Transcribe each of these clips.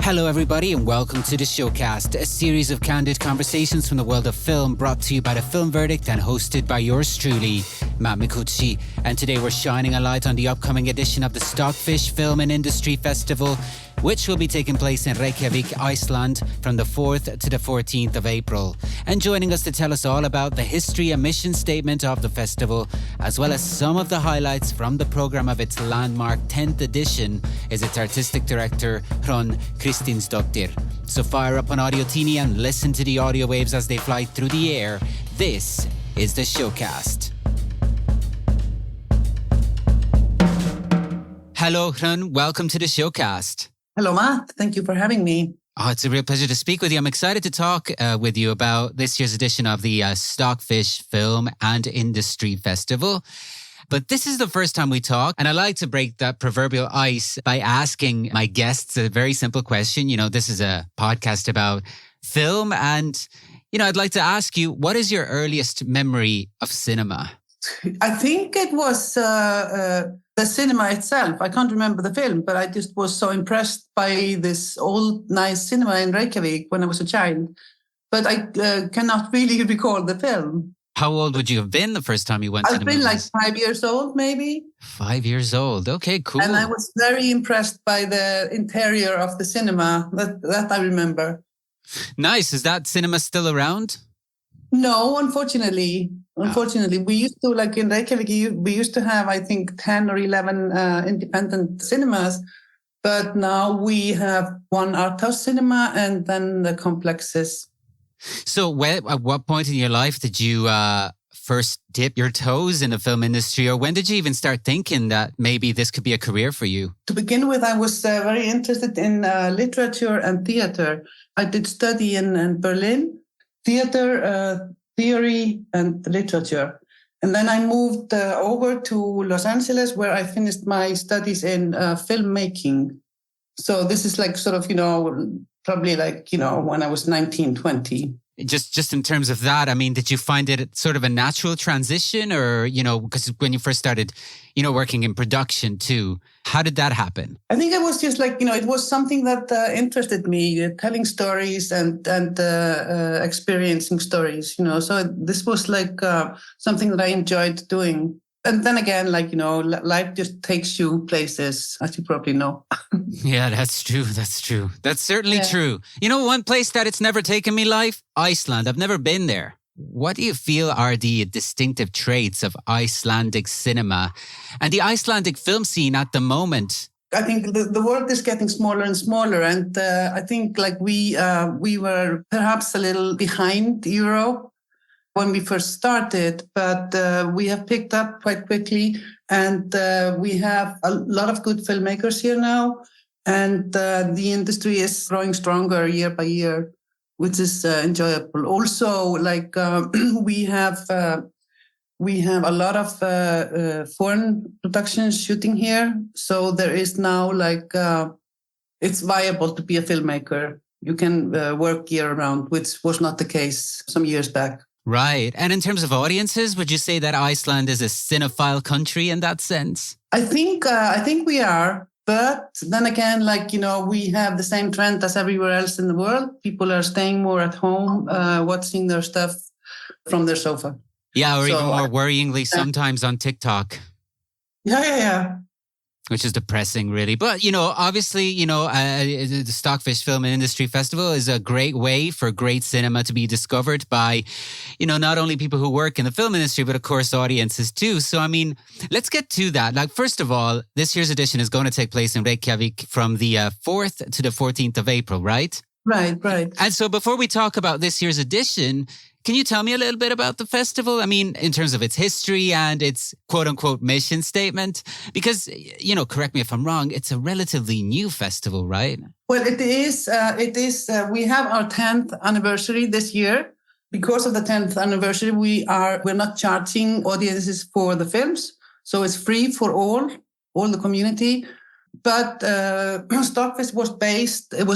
Hello everybody and welcome to the Showcast, a series of candid conversations from the world of film brought to you by The Film Verdict and hosted by yours truly, Matt Micucci. And today we're shining a light on the upcoming edition of the Stockfish Film and Industry Festival, which will be taking place in Reykjavik, Iceland from the 4th to the 14th of April. And joining us to tell us all about the history and mission statement of the festival, as well as some of the highlights from the programme of its landmark 10th edition, is its artistic director, Hrönn, Kristinsdóttir. So fire up an audio teeny and listen to the audio waves as they fly through the air. This is the Showcast. Hello, Hrönn. Welcome to the Showcast. Hello, Matt. Thank you for having me. Oh, it's a real pleasure to speak with you. I'm excited to talk with you about this year's edition of the Stockfish Film and Industry Festival. But this is the first time we talk, and I like to break that proverbial ice by asking my guests a very simple question. You know, this is a podcast about film, and, you know, I'd like to ask you, what is your earliest memory of cinema? I think it was the cinema itself. I can't remember the film, but I just was so impressed by this old, nice cinema in Reykjavik when I was a child. But I cannot really recall the film. How old would you have been the first time you went to the movies? I've been like 5 years old, maybe. 5 years old. Okay, cool. And I was very impressed by the interior of the cinema. That I remember. Nice. Is that cinema still around? No, unfortunately. Unfortunately, we used to, like in Reykjavik, we used to have, I think, 10 or 11 independent cinemas. But now we have one art house cinema and then the complexes. So at what point in your life did you first dip your toes in the film industry, or when did you even start thinking that maybe this could be a career for you? To begin with, I was very interested in literature and theater. I did study in Berlin, theater, theory and literature. And then I moved over to Los Angeles, where I finished my studies in filmmaking. So this is like sort of, probably like, when I was 19, 20. Just in terms of that, I mean, did you find it sort of a natural transition or, because when you first started, working in production too, how did that happen? I think it was just like, it was something that interested me, telling stories and experiencing stories, so this was like something that I enjoyed doing. And then again, like, life just takes you places, as you probably know. Yeah, that's true. That's true. That's certainly true. One place that it's never taken me, life? Iceland. I've never been there. What do you feel are the distinctive traits of Icelandic cinema and the Icelandic film scene at the moment? I think the world is getting smaller and smaller. And I think like we were perhaps a little behind Europe when we first started, but we have picked up quite quickly, and we have a lot of good filmmakers here now, and the industry is growing stronger year by year, which is enjoyable. Also, like we have a lot of foreign productions shooting here, so there is now like it's viable to be a filmmaker. You can work year round, which was not the case some years back. Right. And in terms of audiences, would you say that Iceland is a cinephile country in that sense? I think we are. But then again, like, we have the same trend as everywhere else in the world. People are staying more at home, watching their stuff from their sofa. Yeah, or even more worryingly, sometimes on TikTok. Yeah. Which is depressing, really. But, obviously, the Stockfish Film and Industry Festival is a great way for great cinema to be discovered by, not only people who work in the film industry, but of course, audiences too. So, I mean, let's get to that. Like, first of all, this year's edition is going to take place in Reykjavik from the 4th to the 14th of April, right? Right. And so before we talk about this year's edition, can you tell me a little bit about the festival? I mean, in terms of its history and its quote unquote mission statement, because, correct me if I'm wrong, it's a relatively new festival, right? Well, it is. We have our 10th anniversary this year. Because of the 10th anniversary, we're not charging audiences for the films. So it's free for all the community. But Stockfish was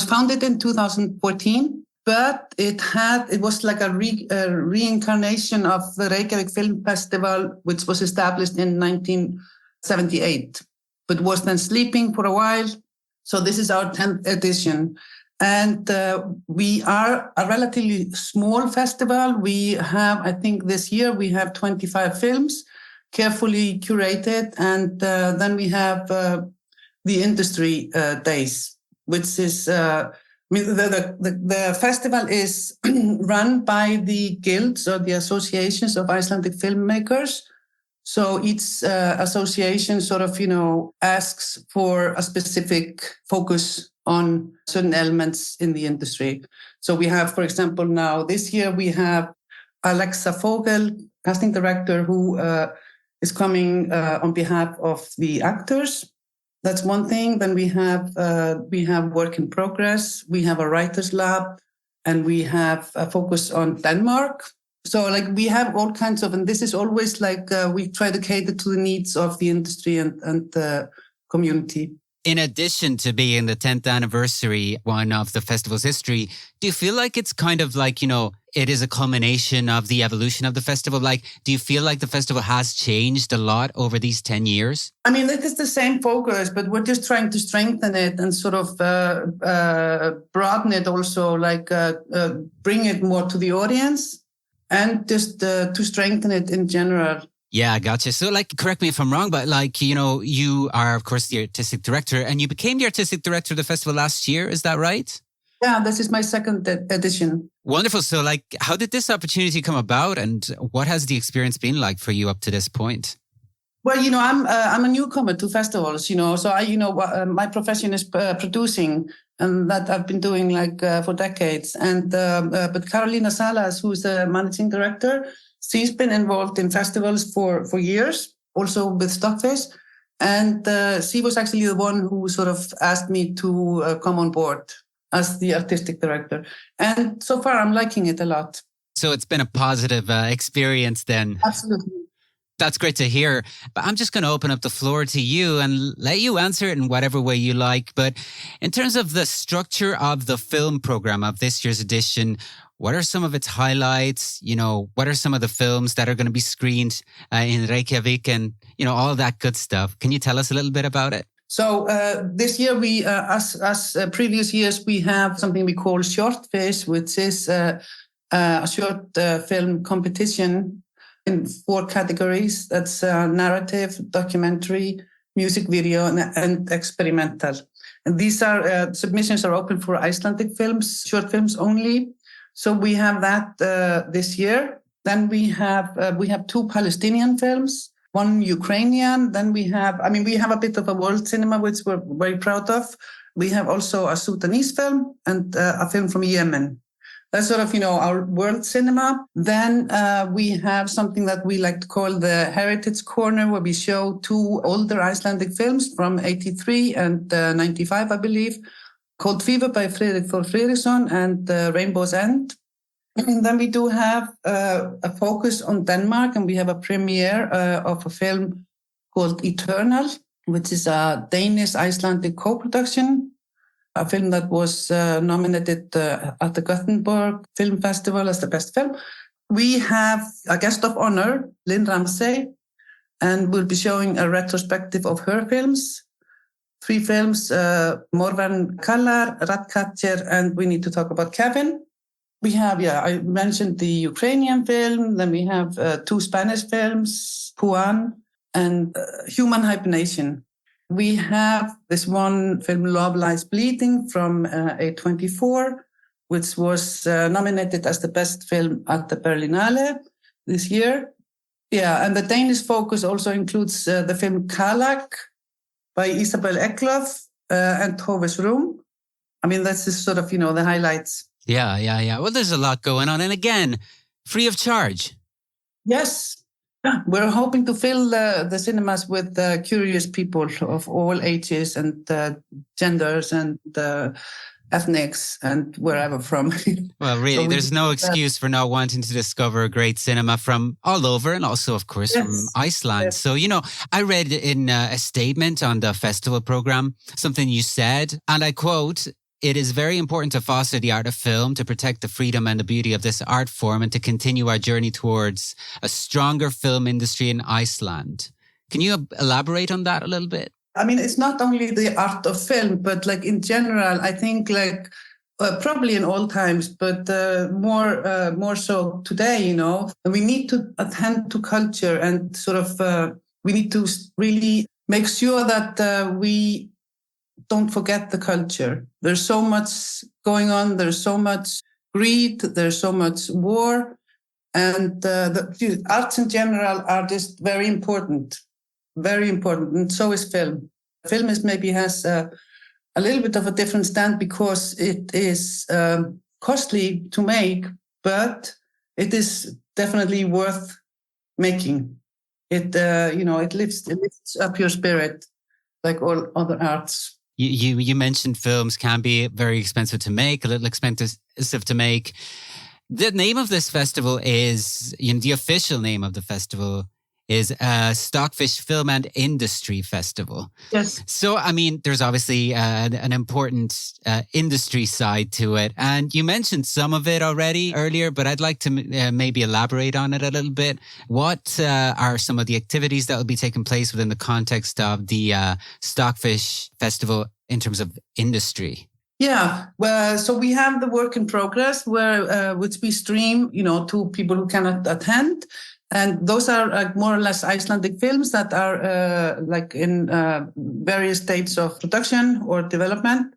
founded in 2014. But it was like a reincarnation of the Reykjavik Film Festival, which was established in 1978, but was then sleeping for a while. So this is our 10th edition. And we are a relatively small festival. We have, I think this year, we have 25 films, carefully curated. And then we have the industry days, which is, the festival is run by the guilds or the associations of Icelandic filmmakers. So each association sort of, asks for a specific focus on certain elements in the industry. So we have, for example, now this year we have Alexa Vogel, casting director, who is coming on behalf of the actors. That's one thing. Then we have work in progress. We have a writers lab, and we have a focus on Denmark. So we have all kinds of, and this is always we try to cater to the needs of the industry and the community. In addition to being the 10th anniversary one of the festival's history, do you feel like it's kind of it is a culmination of the evolution of the festival? Do you feel like the festival has changed a lot over these 10 years? I mean, it is the same focus, but we're just trying to strengthen it and sort of broaden it also, bring it more to the audience and just to strengthen it in general. Yeah, I gotcha. So, correct me if I'm wrong, but you are, of course, the artistic director, and you became the artistic director of the festival last year. Is that right? Yeah, this is my second edition. Wonderful. So, how did this opportunity come about, and what has the experience been like for you up to this point? Well, I'm a newcomer to festivals, so my profession is producing, and that I've been doing for decades. And but Carolina Salas, who's the managing director, she's been involved in festivals for years, also with Stockfish. And she was actually the one who sort of asked me to come on board as the artistic director. And so far, I'm liking it a lot. So it's been a positive experience then. Absolutely. That's great to hear. But I'm just going to open up the floor to you and let you answer it in whatever way you like. But in terms of the structure of the film program of this year's edition, what are some of its highlights? What are some of the films that are going to be screened in Reykjavik and, all that good stuff? Can you tell us a little bit about it? So this year, we, as previous years, we have something we call Showcast, which is a short film competition in 4 categories. That's narrative, documentary, music video, and experimental. And these are submissions are open for Icelandic films, short films only. So we have that this year. Then we have 2 Palestinian films, 1 Ukrainian. Then we have a bit of a world cinema, which we're very proud of. We have also a Sudanese film and a film from Yemen. That's sort of, our world cinema. Then we have something that we like to call the Heritage Corner, where we show 2 older Icelandic films from 83 and 95, I believe, called Fever by Friðrik Þór Friðriksson and Rainbow's End. And then we do have a focus on Denmark, and we have a premiere of a film called Eternal, which is a Danish-Icelandic co-production, a film that was nominated at the Gothenburg Film Festival as the best film. We have a guest of honor, Lynn Ramsey, and we'll be showing a retrospective of her films. 3 films, Morvan Kallar, Ratcatcher, and we need to talk about Kevin. We have, I mentioned the Ukrainian film. Then we have 2 Spanish films, Puan and Human Hibernation. We have this one film, Love Lies Bleeding, from A24, which was nominated as the best film at the Berlinale this year. Yeah, and the Danish focus also includes the film Kalak by Isabel Eklöf and Tove's Room. I mean, that's just sort of, the highlights. Yeah. Well, there's a lot going on. And again, free of charge. Yes. We're hoping to fill the cinemas with curious people of all ages and genders and ethnics and wherever from. Well, really, so there's no excuse for not wanting to discover great cinema from all over, and also, of course, from Iceland. Yes. So, I read in a statement on the festival program, something you said, and I quote, "It is very important to foster the art of film, to protect the freedom and the beauty of this art form, and to continue our journey towards a stronger film industry in Iceland." Can you elaborate on that a little bit? I mean, it's not only the art of film, but in general, I think Probably in all times, but more so today, And we need to attend to culture and sort of, we need to really make sure that we don't forget the culture. There's so much going on. There's so much greed. There's so much war. And the arts in general are just very important. And so is film. Film maybe has a little bit of a different stand because it is costly to make, but it is definitely worth making. It lifts up your spirit like all other arts. You mentioned films can be very expensive to make, a little expensive to make. The name of this festival is, the official name of the festival is Stockfish Film and Industry Festival. Yes. So, there's obviously an important industry side to it. And you mentioned some of it already earlier, but I'd like to maybe elaborate on it a little bit. What are some of the activities that will be taking place within the context of the Stockfish Festival in terms of industry? Yeah, well, so we have the work in progress which we stream, to people who cannot attend. And those are more or less Icelandic films that are in various states of production or development.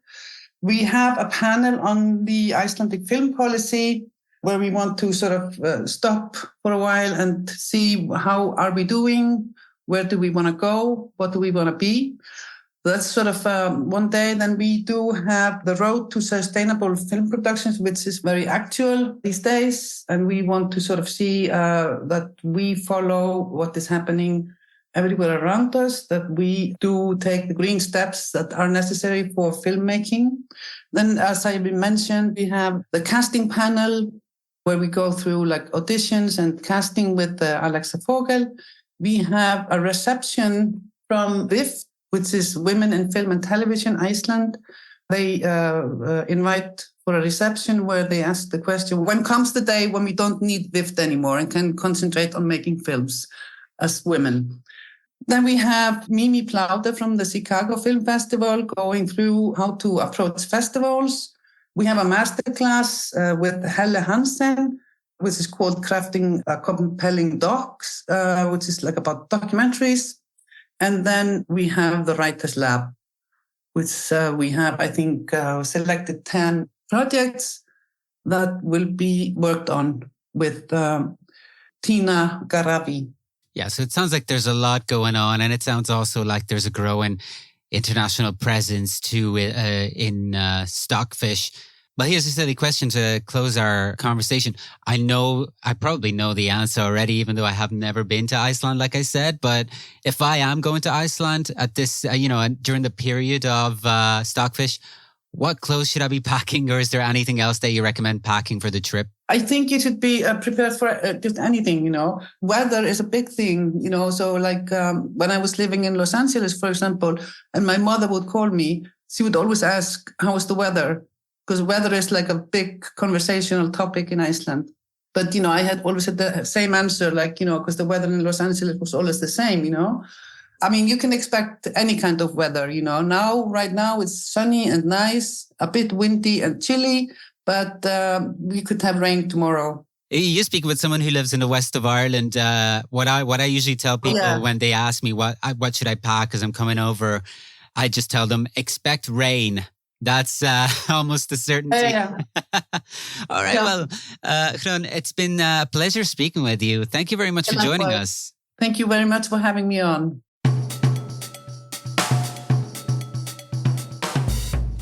We have a panel on the Icelandic film policy where we want to sort of stop for a while and see how are we doing, where do we want to go, what do we want to be. That's sort of one day. Then we do have the road to sustainable film productions, which is very actual these days. And we want to sort of see that we follow what is happening everywhere around us, that we do take the green steps that are necessary for filmmaking. Then, as I mentioned, we have the casting panel where we go through like auditions and casting with Alexa Fogel. We have a reception from VIF, which is Women in Film and Television Iceland. They invite for a reception where they ask the question, when comes the day when we don't need VIFT anymore and can concentrate on making films as women? Then we have Mimi Plauder from the Chicago Film Festival going through how to approach festivals. We have a masterclass with Helle Hansen, which is called Crafting Compelling Docs, which is like about documentaries. And then we have the Writers Lab, which we have, I think, selected 10 projects that will be worked on with Tina Garavi. Yeah, so it sounds like there's a lot going on, and it sounds also like there's a growing international presence too in Stockfish. But here's a silly question to close our conversation. I probably know the answer already, even though I have never been to Iceland, like I said. But if I am going to Iceland at this, during the period of Stockfish, what clothes should I be packing, or is there anything else that you recommend packing for the trip? I think you should be prepared for just anything, Weather is a big thing, So like when I was living in Los Angeles, for example, and my mother would call me, she would always ask, how's the weather? Because weather is like a big conversational topic in Iceland. But, I had always had the same answer, because the weather in Los Angeles was always the same, you can expect any kind of weather, Right now, it's sunny and nice, a bit windy and chilly, but we could have rain tomorrow. You speak with someone who lives in the west of Ireland. What I usually tell people when they ask me what should I pack as I'm coming over, I just tell them, expect rain. That's almost a certainty. Yeah. All right. Yeah. Well, Hrönn, it's been a pleasure speaking with you. Thank you very much for joining us. Thank you very much for having me on.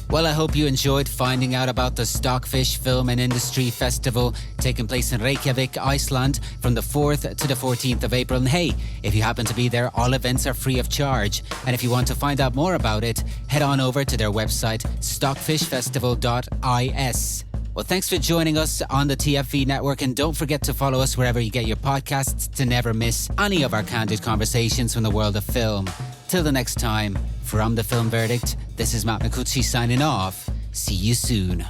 Well, I hope you enjoyed finding out about the Stockfish Film and Industry Festival taking place in Reykjavik, Iceland from the 4th to the 14th of April. And hey, if you happen to be there, all events are free of charge. And if you want to find out more about it, head on over to their website, stockfishfestival.is. Well, thanks for joining us on the TFV network, and don't forget to follow us wherever you get your podcasts to never miss any of our candid conversations from the world of film. Till the next time, from The Film Verdict, this is Matt Micucci signing off. See you soon.